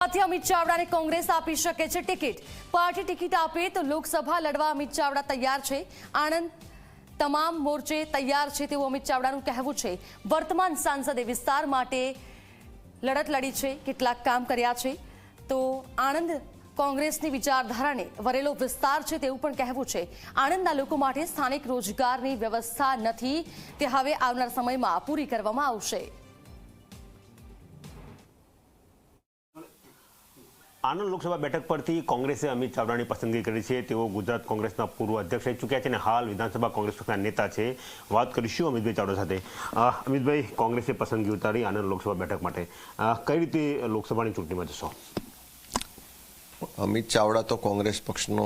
આણંદમાંથી અમિત ચાવડાને કોંગ્રેસ આપી શકે છે ટિકિટ। પાર્ટી ટિકિટ આપે તો લોકસભા લડવા અમિત ચાવડા તૈયાર છે। આણંદ તમામ મોરચે તૈયાર છે તેવું અમિત ચાવડાનું કહેવું છે। વર્તમાન સાંસદે વિસ્તાર માટે લડત લડી છે, કેટલાક કામ કર્યા છે, તો આણંદ કોંગ્રેસની વિચારધારાને વરેલો વિસ્તાર છે તેવું પણ કહેવું છે। આણંદના લોકો માટે સ્થાનિક રોજગારની વ્યવસ્થા નથી, તે હવે આવનાર સમયમાં પૂરી કરવામાં આવશે। આણંદ લોકસભા બેઠક પરથી કોંગ્રેસે અમિત ચાવડાની પસંદગી કરી છે। તેઓ ગુજરાત કોંગ્રેસના પૂર્વ અધ્યક્ષ રહી ચૂક્યા છે અને હાલ વિધાનસભા કોંગ્રેસ પક્ષના નેતા છે। વાત કરીશું અમિતભાઈ ચાવડા સાથે। અમિતભાઈ, કોંગ્રેસે પસંદગી ઉતારી આણંદ લોકસભા બેઠક માટે, કઈ રીતે લોકસભાની ચૂંટણીમાં જશો? અમિત ચાવડા તો કોંગ્રેસ પક્ષનો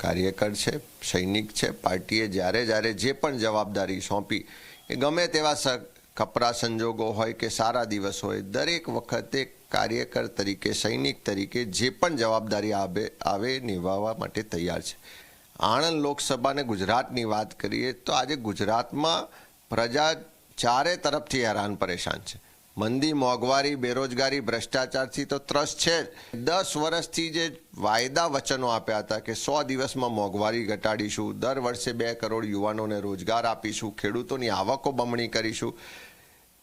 કાર્યકર છે, સૈનિક છે। પાર્ટીએ જ્યારે જે પણ જવાબદારી સોંપી એ ગમે તેવા કપરા સંજોગો હોય કે સારા દિવસ હોય, દરેક વખતે કાર્યકર તરીકે, સૈનિક તરીકે જે પણ જવાબદારી આવે નિભાવવા માટે તૈયાર છે। આણંદ લોકસભાને ગુજરાતની વાત કરીએ તો આજે ગુજરાતમાં પ્રજા ચારે તરફથી હેરાન પરેશાન છે। મંદી, મોંઘવારી, બેરોજગારી, ભ્રષ્ટાચારથી તો ત્રસ્ત છે। 10 વર્ષથી જે વાયદા વચનો આપ્યા હતા કે 100 દિવસમાં મોંઘવારી ઘટાડીશું, દર વર્ષે 2 કરોડ યુવાનોને રોજગાર આપીશું, ખેડૂતોની આવકો બમણી કરીશું,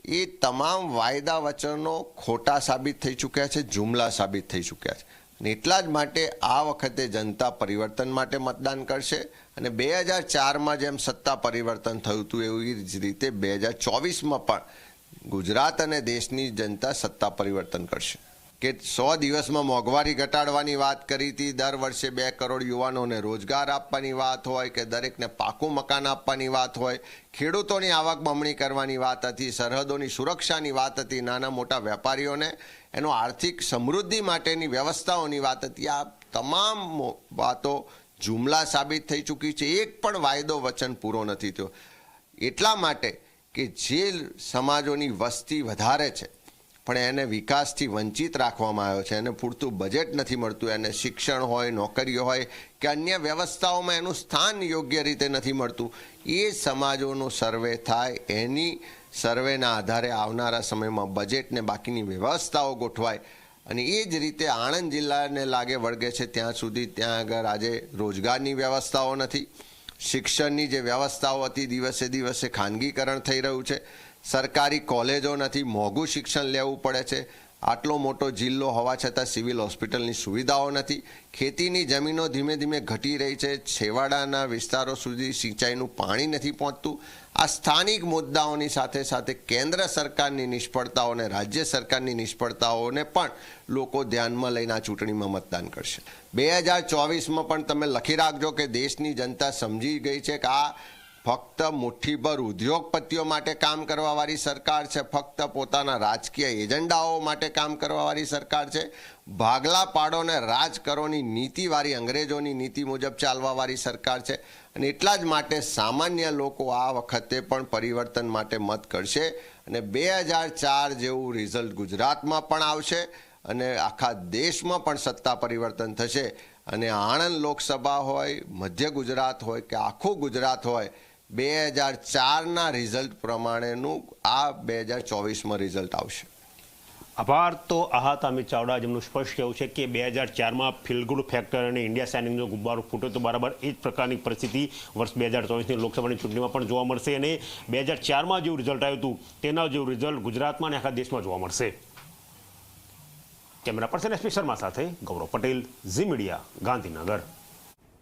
એ તમામ વાયદા વચનો ખોટા સાબિત થઈ ચૂક્યા છે, જુમલા સાબિત થઈ ચૂક્યા છે। અને એટલા જ માટે આ વખતે જનતા પરિવર્તન માટે મતદાન કરશે અને 2004માં જેમ સત્તા પરિવર્તન થયું હતું એવી જ રીતે 2024માં પણ ગુજરાત અને દેશની જનતા સત્તા પરિવર્તન કરશે। કે 100 દિવસમાં મોંઘવારી ઘટાડવાની વાત કરી હતી, દર વર્ષે 2 કરોડ યુવાનોને રોજગાર આપવાની વાત હોય કે દરેકને પાકું મકાન આપવાની વાત હોય, ખેડૂતોની આવક બમણી કરવાની વાત હતી, સરહદોની સુરક્ષાની વાત હતી, નાના મોટા વેપારીઓને એનો આર્થિક સમૃદ્ધિ માટેની વ્યવસ્થાઓની વાત હતી। આ તમામ વાતો જુમલા સાબિત થઈ ચૂકી છે। એક પણ વાયદો વચન પૂરો નથી થયો। એટલા માટે કે જે સમાજોની વસ્તી વધારે છે પણ એને વિકાસથી વંચિત રાખવામાં આવ્યો છે, એને પૂરતું બજેટ નથી મળતું, એને શિક્ષણ હોય, નોકરીઓ હોય કે અન્ય વ્યવસ્થાઓમાં એનું સ્થાન યોગ્ય રીતે નથી મળતું, એ સમાજોનો સર્વે થાય, એની સર્વેના આધારે આવનારા સમયમાં બજેટને બાકીની વ્યવસ્થાઓ ગોઠવાય। અને એ જ રીતે આણંદ જિલ્લાને લાગે વળગે છે ત્યાં સુધી ત્યાં આગળ આજે રોજગારની વ્યવસ્થાઓ નથી, શિક્ષણની જે વ્યવસ્થાઓ હતી દિવસે દિવસે ખાનગીકરણ થઈ રહ્યું છે, સરકારી કોલેજો નથી, મોંઘું શિક્ષણ લેવું પડે છે, આટલો મોટો જિલ્લો હોવા છતાં સિવિલ હોસ્પિટલની સુવિધાઓ નથી, ખેતીની જમીનો ધીમે ધીમે ઘટી રહી છે, છેવાડાના વિસ્તારો સુધી સિંચાઈનું પાણી નથી પહોંચતું। આ સ્થાનિક મુદ્દાઓની સાથે સાથે કેન્દ્ર સરકારની નિષ્ફળતાઓને, રાજ્ય સરકારની નિષ્ફળતાઓને પણ લોકો ધ્યાનમાં લઈને આ ચૂંટણીમાં મતદાન કરશે। 2024માં પણ તમે લખી રાખજો કે દેશની જનતા સમજી ગઈ છે કે આ ફક્ત મુઠ્ઠીભર ઉદ્યોગપતિઓ માટે કામ કરવાવાળી સરકાર છે, ફક્ત પોતાના રાજકીય એજન્ડાઓ માટે કામ કરવાવાળી સરકાર છે, ભાગલા પાડોને રાજ કરોની નીતિવાળી અંગ્રેજોની નીતિ મુજબ ચાલવાવાળી સરકાર છે। અને એટલા જ માટે સામાન્ય લોકો આ વખતે પણ પરિવર્તન માટે મત કરશે અને 2004 જેવું રિઝલ્ટ ગુજરાતમાં પણ આવશે અને આખા દેશમાં પણ સત્તા પરિવર્તન થશે। અને આણંદ લોકસભા હોય, મધ્ય ગુજરાત હોય કે આખું ગુજરાત હોય, 2004ના રિઝલ્ટ પ્રમાણેનું આ 2024માં રિઝલ્ટ આવશે। આભાર। તો આ હતા અમિત ચાવડા, જેમનું સ્પષ્ટ કહેવું છે કે 2004માં ફીલગુડ ફેક્ટર અને ઇન્ડિયા શાઇનિંગનો ગુબ્બારો ફૂટ્યો તો બરાબર એ જ પ્રકારની પરિસ્થિતિ વર્ષ 2024ની લોકસભાની ચૂંટણીમાં પણ જોવા મળશે અને 2004માં જેવું રિઝલ્ટ આવ્યું હતું તેના જેવું રિઝલ્ટ ગુજરાતમાં અને આખા દેશમાં જોવા મળશે। કેમેરા પર્સન એસપી શર્મા સાથે ગૌરવ પટેલ, ઝી મીડિયા, ગાંધીનગર।